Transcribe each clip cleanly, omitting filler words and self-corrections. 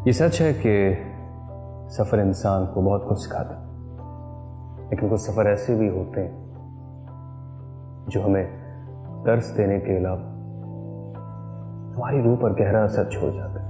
ये सच है कि सफ़र इंसान को बहुत कुछ सिखाता है, लेकिन कुछ सफ़र ऐसे भी होते हैं जो हमें दर्स देने के अलावा हमारी रूह पर गहरा असर छोड़ जाते हैं।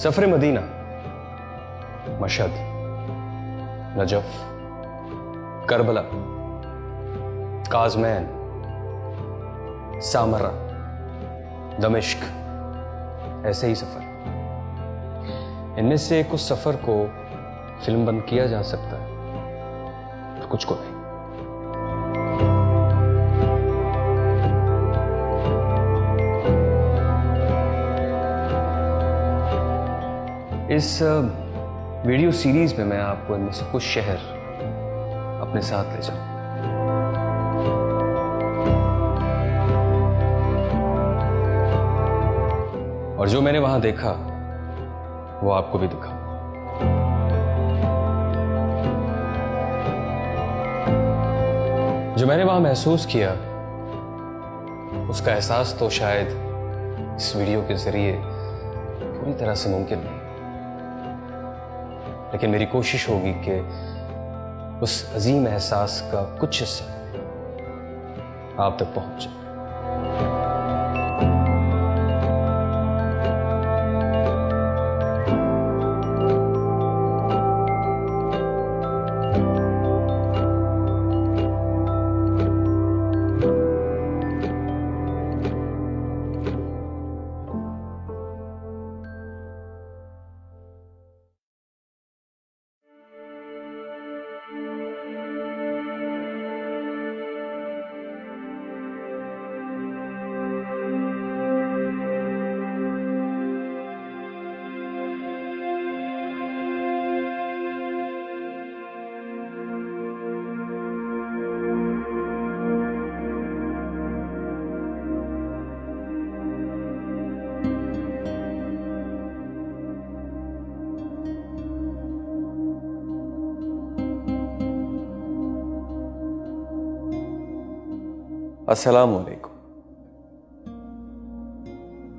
सफ़र Medina, Mashhad, Najaf, Karbala, Kazmain, Samra, दमिश्क, ऐसे ही सफर। इनमें से कुछ सफर को फिल्म बंद किया जा सकता है तो कुछ को नहीं। इस वीडियो सीरीज में मैं आपको इनमें से कुछ शहर अपने साथ ले जाऊं। और जो मैंने वहां देखा वो आपको भी दिखा। जो मैंने वहां महसूस किया उसका एहसास तो शायद इस वीडियो के जरिए पूरी तरह से मुमकिन नहीं, लेकिन मेरी कोशिश होगी कि उस अजीम एहसास का कुछ हिस्सा आप तक पहुंच जाए। अस्सलाम वालेकुम।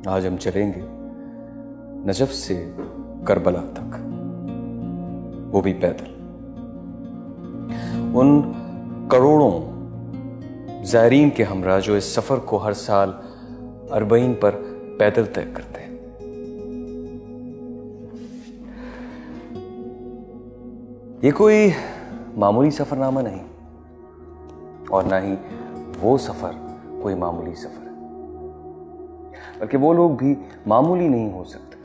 आज हम चलेंगे नजफ से करबला तक, वो भी पैदल। उन करोड़ों ज़ायरीन के हमरा जो इस सफर को हर साल अरबईन पर पैदल तय करते हैं। ये कोई मामूली सफरनामा नहीं और ना ही वो सफर कोई मामूली सफर है, बल्कि वो लोग भी मामूली नहीं हो सकते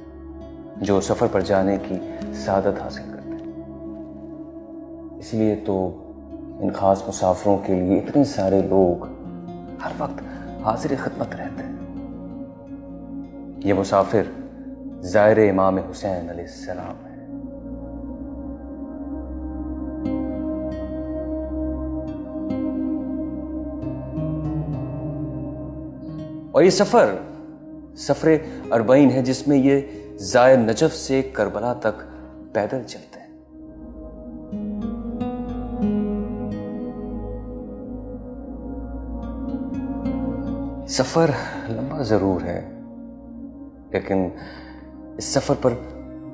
जो सफर पर जाने की सादत हासिल करते हैं। इसलिए तो इन खास मुसाफिरों के लिए इतने सारे लोग हर वक्त हाजिर खिदमत रहते हैं। ये मुसाफिर ज़ायर इमाम हुसैन अलैहिस्सलाम है। और ये सफर अरबईन है जिसमें ये ज़ायर नजफ से करबला तक पैदल चलते हैं। सफर लंबा जरूर है, लेकिन इस सफर पर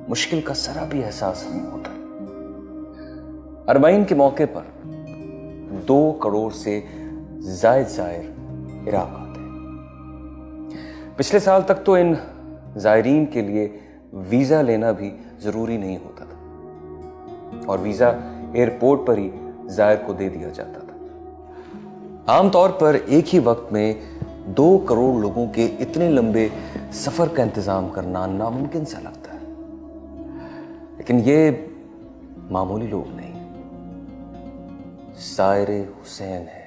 मुश्किल का जरा भी एहसास नहीं होता। अरबईन के मौके पर 2 करोड़ से जायद ज़ायर इराक आते हैं। पिछले साल तक तो इन ज़ायरीन के लिए वीज़ा लेना भी ज़रूरी नहीं होता था और वीज़ा एयरपोर्ट पर ही ज़ायर को दे दिया जाता था। आमतौर पर एक ही वक्त में 2 करोड़ लोगों के इतने लंबे सफ़र का इंतज़ाम करना नामुमकिन सा लगता है, लेकिन ये मामूली लोग नहीं, ज़ायर हुसैन है।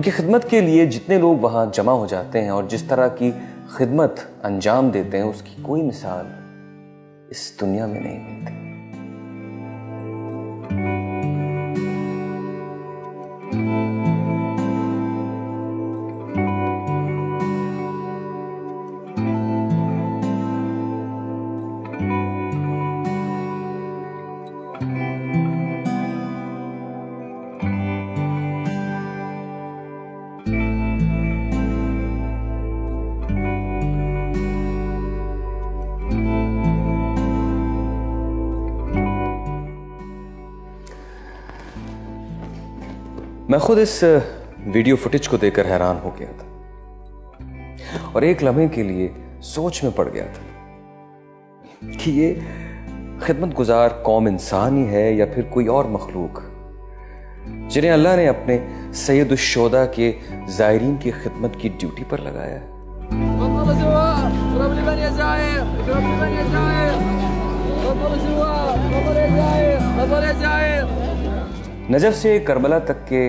उनकी खिदमत के लिए जितने लोग वहां जमा हो जाते हैं और जिस तरह की खिदमत अंजाम देते हैं, उसकी कोई मिसाल इस दुनिया में नहीं मिलती। मैं खुद इस वीडियो फुटेज को देखकर हैरान हो गया था और एक लम्हे के लिए सोच में पड़ गया था कि ये खिदमत गुजार कौम इंसान ही है या फिर कोई और मखलूक, जिन्हें अल्लाह ने अपने सैयदुश्शोदा के ज़ायरीन की खिदमत की ड्यूटी पर लगाया है। नजफ से करबला तक के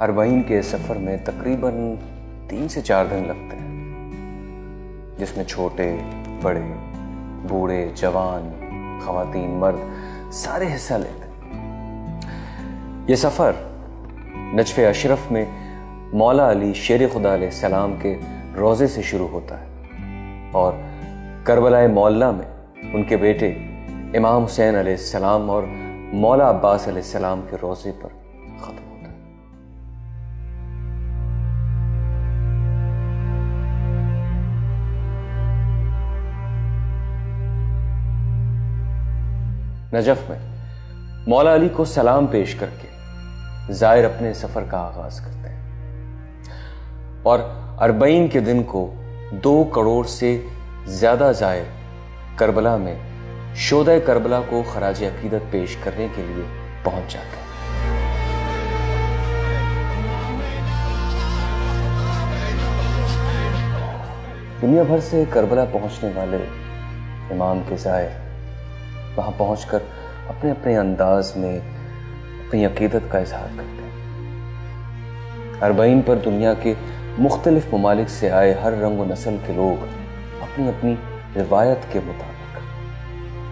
अरबाइन के सफर में तकरीबन 3 से 4 दिन लगते हैं, जिसमें छोटे बड़े बूढ़े जवान खवातीन मर्द सारे हिस्सा लेते हैं। ये सफर नजफ अशरफ में मौला अली शेर खुदा अलैहिस्सलाम के रोजे से शुरू होता है और करबला मौला में उनके बेटे इमाम हुसैन अलैहिस्सलाम और मौला अब्बास अलैहिस्सलाम के रोजे पर खत्म होता है। नजफ में मौला अली को सलाम पेश करके जायर अपने सफर का आगाज करते हैं और अरबईन के दिन को 2 करोड़ से ज्यादा जायर करबला में शोदा करबला को खराज अकीदत पेश करने के लिए पहुंच जाते हैं। दुनिया भर से करबला पहुंचने वाले इमाम के जायर वहां पहुंचकर अपने अपने अंदाज में अपनी अकीदत का इजहार करते हैं। अरबईन पर दुनिया के मुख्तलिफ ममालिक से आए हर रंग व नस्ल के लोग अपनी अपनी रिवायत के मुताबिक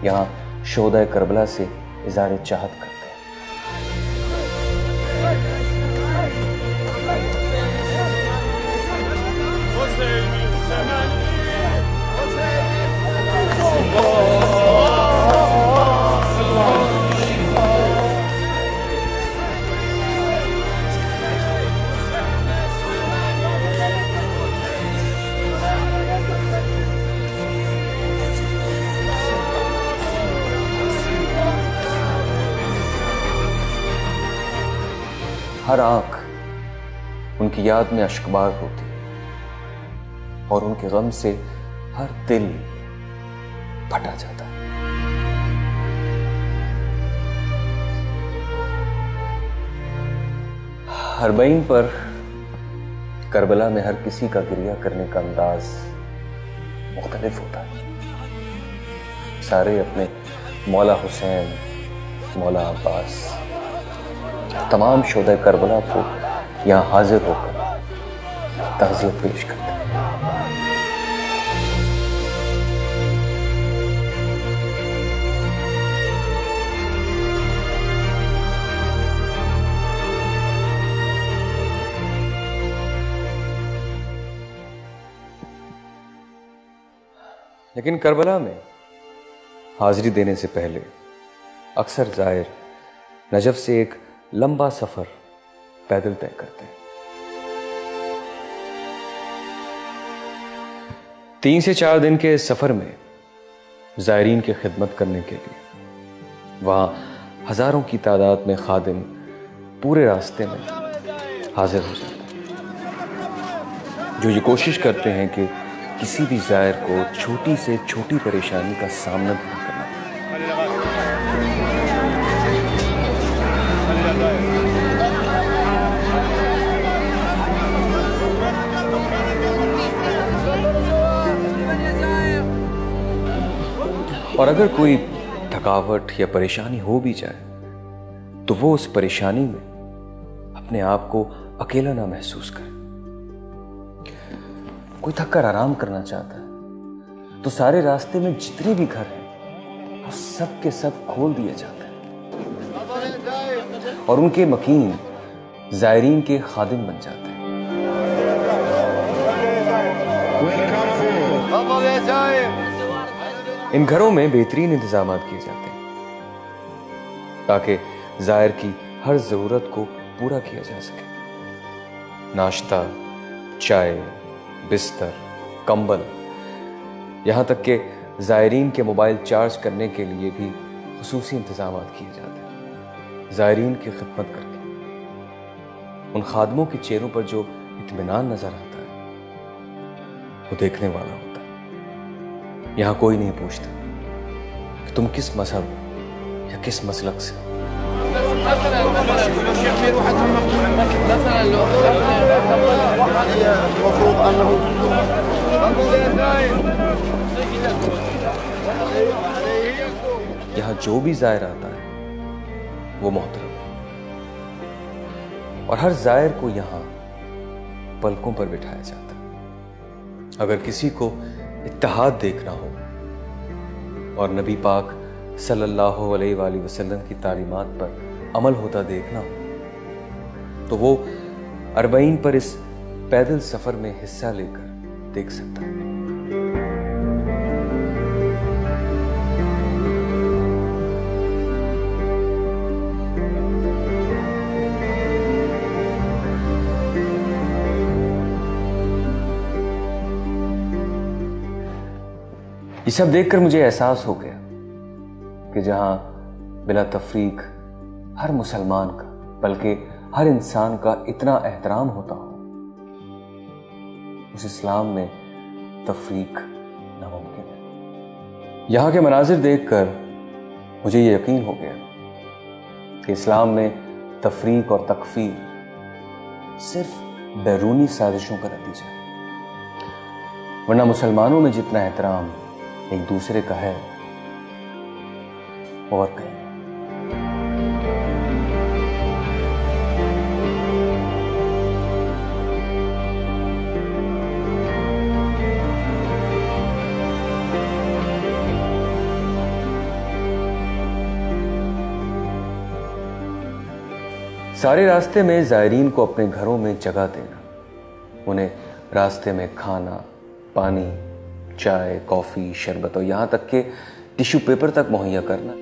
यहाँ शोदा करबला से इज़हार चाहत करते हैं। हर आंख उनकी याद में अश्कबार होती है और उनके गम से हर दिल फटा जाता है। अरबईन पर करबला में हर किसी का गिरिया करने का अंदाज मुख्तलिफ होता है। सारे अपने मौला हुसैन, मौला अब्बास, तमाम शोदा करबला को यहां हाजिर होकर ताज़ियत पेश करते हैं। लेकिन करबला में हाजिरी देने से पहले अक्सर जायर नजफ से एक लंबा सफर पैदल तय करते हैं। 3 से 4 दिन के सफर में जायरीन की खिदमत करने के लिए वहां हजारों की तादाद में खादिम पूरे रास्ते में हाजिर हो जाते हैं, जो ये कोशिश करते हैं कि किसी भी जायर को छोटी से छोटी परेशानी का सामना नहीं करना पड़े। और अगर कोई थकावट या परेशानी हो भी जाए तो वो उस परेशानी में अपने आप को अकेला ना महसूस करे। कोई थक कर आराम करना चाहता है तो सारे रास्ते में जितने भी घर हैं वो सब के सब खोल दिए जाते हैं और उनके मकीन जायरीन के खादिम बन जाते हैं। इन घरों में बेहतरीन इंतजाम किए जाते हैं ताकि जायर की हर जरूरत को पूरा किया जा सके। नाश्ता, चाय, बिस्तर, कंबल, यहां तक कि जायरीन के मोबाइल चार्ज करने के लिए भी खुसूसी इंतजाम किए जाते हैं। जायरीन की खिदमत करके उन खादमों के चेहरों पर जो इत्मीनान नजर आता है वो देखने वाला होता है। यहां कोई नहीं पूछता कि तुम किस मजहब या किस मसलक से हो। यहां जो भी जायर आता है वो मोहतरम है और हर जायर को यहां पलकों पर बिठाया जाता है। अगर किसी को इत्तेहाद देखना हो और नबी पाक सल्लल्लाहु अलैहि वसल्लम की तालीमात पर अमल होता देखना हो तो वो अरबईन पर इस पैदल सफर में हिस्सा लेकर देख सकता है। ये सब देखकर मुझे एहसास हो गया कि जहां बिला तफरीक हर मुसलमान का बल्कि हर इंसान का इतना एहतराम होता हो उस इस्लाम में तफरीक नामुमकिन है। यहां के मनाजिर देखकर मुझे ये यकीन हो गया कि इस्लाम में तफरीक और तकफीर सिर्फ बैरूनी साजिशों का नतीजा है, वरना मुसलमानों में जितना एहतराम एक दूसरे का है और कहीं। सारे रास्ते में जायरीन को अपने घरों में जगह देना, उन्हें रास्ते में खाना, पानी, चाय, कॉफी, शरबत और यहां तक के टिश्यू पेपर तक मुहैया करना।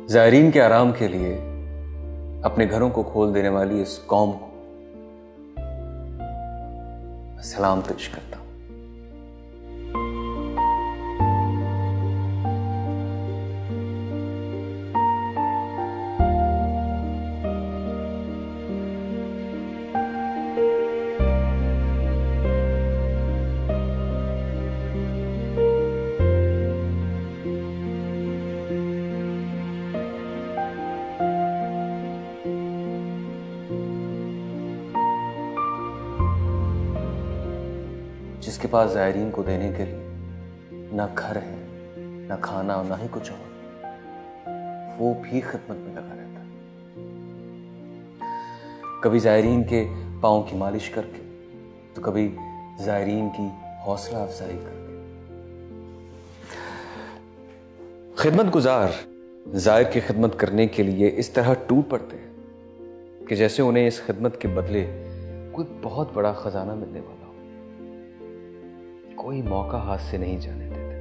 जायरीन के आराम के लिए अपने घरों को खोल देने वाली इस कौम को सलाम पेश करता हूं। जिसके पास जायरीन को देने के लिए ना घर है, ना खाना और ना ही कुछ और, वो भी खिदमत में लगा रहता है। कभी जायरीन के पांव की मालिश करके तो कभी जायरीन की हौसला अफजाई करके। खिदमत गुजार जायर की खिदमत करने के लिए इस तरह टूट पड़ते हैं कि जैसे उन्हें इस खिदमत के बदले कोई बहुत बड़ा खजाना मिलने वाला हो। कोई मौका हाथ से नहीं जाने देते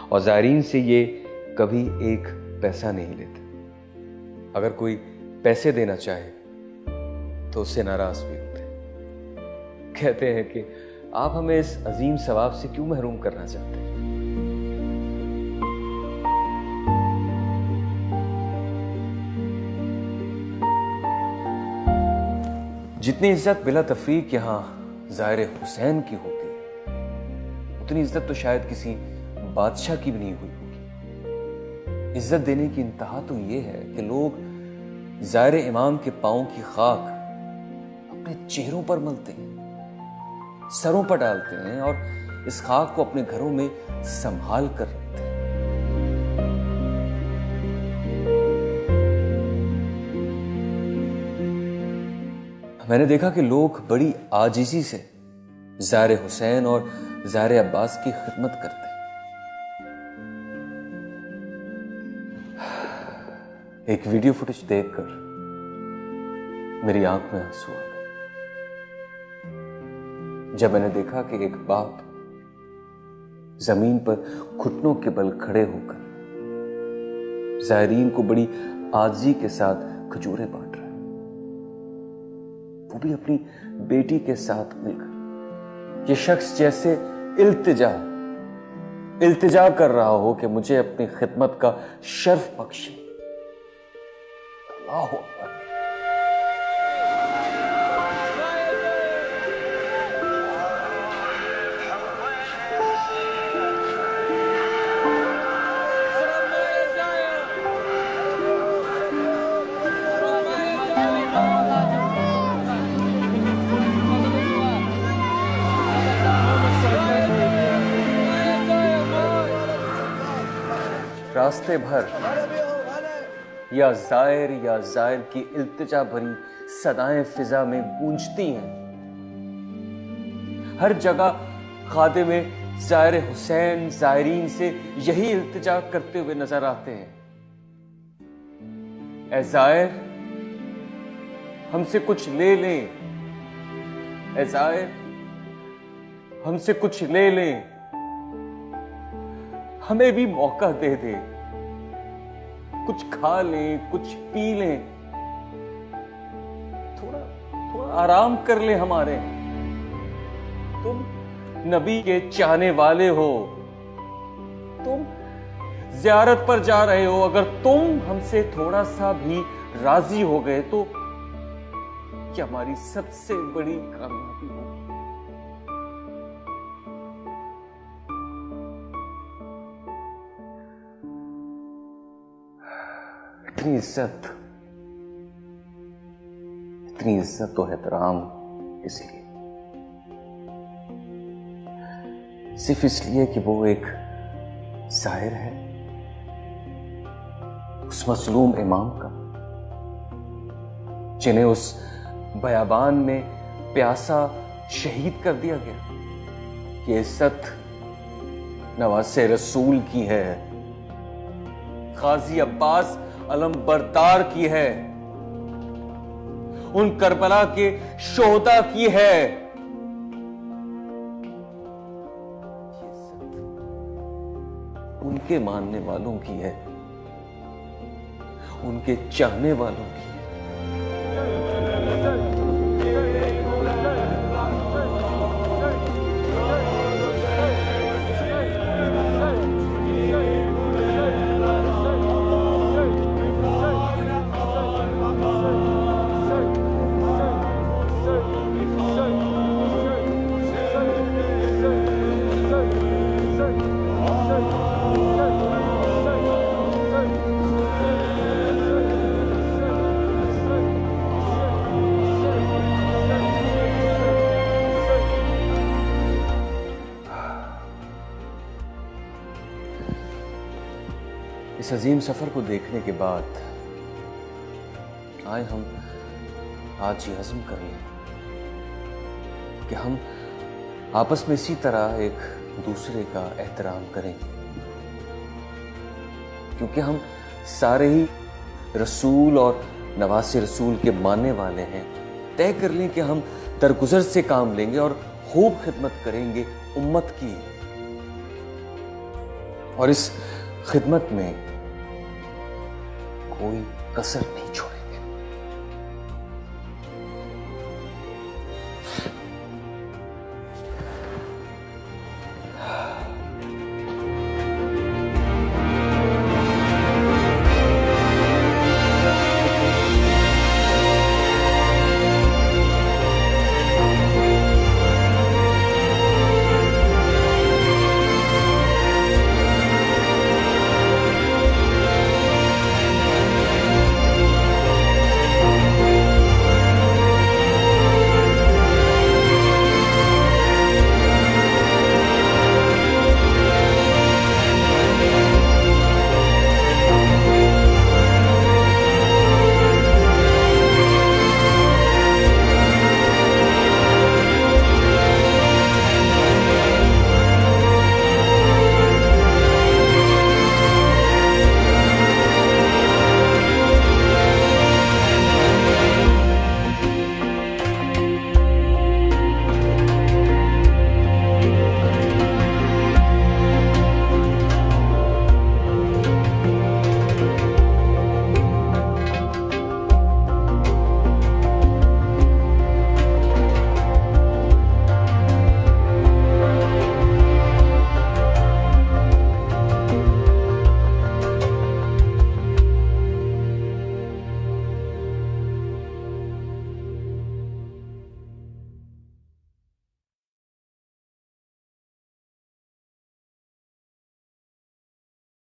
और जायरीन से ये कभी एक पैसा नहीं लेते। अगर कोई पैसे देना चाहे तो उससे नाराज भी होते हैं। कहते हैं कि आप हमें इस अजीम सवाब से क्यों महरूम करना चाहते हैं। जितनी इज्जत बिला तफरीक यहां जायर हुसैन की होती है उतनी इज्जत तो शायद किसी बादशाह की भी नहीं हुई होगी। इज्जत देने की इंतहा तो ये है कि लोग जायर इमाम के पांव की खाक अपने चेहरों पर मलते हैं, सरों पर डालते हैं और इस खाक को अपने घरों में संभाल कर रखते हैं। मैंने देखा कि लोग बड़ी आजिज़ी से ज़ाहिर हुसैन और ज़ाहिर अब्बास की खिदमत करते हैं। एक वीडियो फुटेज देखकर मेरी आंख में आंसू आ गए जब मैंने देखा कि एक बाप जमीन पर घुटनों के बल खड़े होकर ज़ायरीन को बड़ी आजिज़ी के साथ खजूरें बांट रहा है, वो भी अपनी बेटी के साथ मिलकर। ये शख्स जैसे इल्तिजा कर रहा हो कि मुझे अपनी खिदमत का शर्फ बख्शे। अल्लाह अकबर। रास्ते भर या जायर की इल्तिजा भरी सदाएं फिजा में गूंजती हैं। हर जगह खादिम ज़ाहिर हुसैन ज़ायरीन से यही इल्तिजा करते हुए नजर आते हैं। ऐ ज़ाहिर, हमसे कुछ ले लें। ऐ ज़ाहिर, हमसे कुछ ले लें, हमें भी मौका दे दे, कुछ खा लें, कुछ पी लें, थोड़ा आराम कर ले हमारे। तुम नबी के चाहने वाले हो, तुम ज़ियारत पर जा रहे हो, अगर तुम हमसे थोड़ा सा भी राजी हो गए तो क्या हमारी सबसे बड़ी कामयाबी होगी। इतनी इज्जत तो एहतराम इसलिए, सिर्फ इसलिए कि वो एक ज़ाहिर है उस मज़लूम इमाम का, जिन्हें उस बयाबान में प्यासा शहीद कर दिया गया। ये इज्जत नवासे रसूल की है, गाजी अब्बास अलम बरदार की है, उन करबला के शोहदा की है। उनके मानने वालों की है, उनके चाहने वालों की है। इस अजीम सफर को देखने के बाद आए हम आज ये अज़्म कर लें कि हम आपस में इसी तरह एक दूसरे का एहतराम करेंगे, क्योंकि हम सारे ही रसूल और नवासे रसूल के मानने वाले हैं। तय कर लें कि हम दरगुजर से काम लेंगे और खूब खिदमत करेंगे उम्मत की, और इस खिदमत में कोई कसर नहीं छोड़े।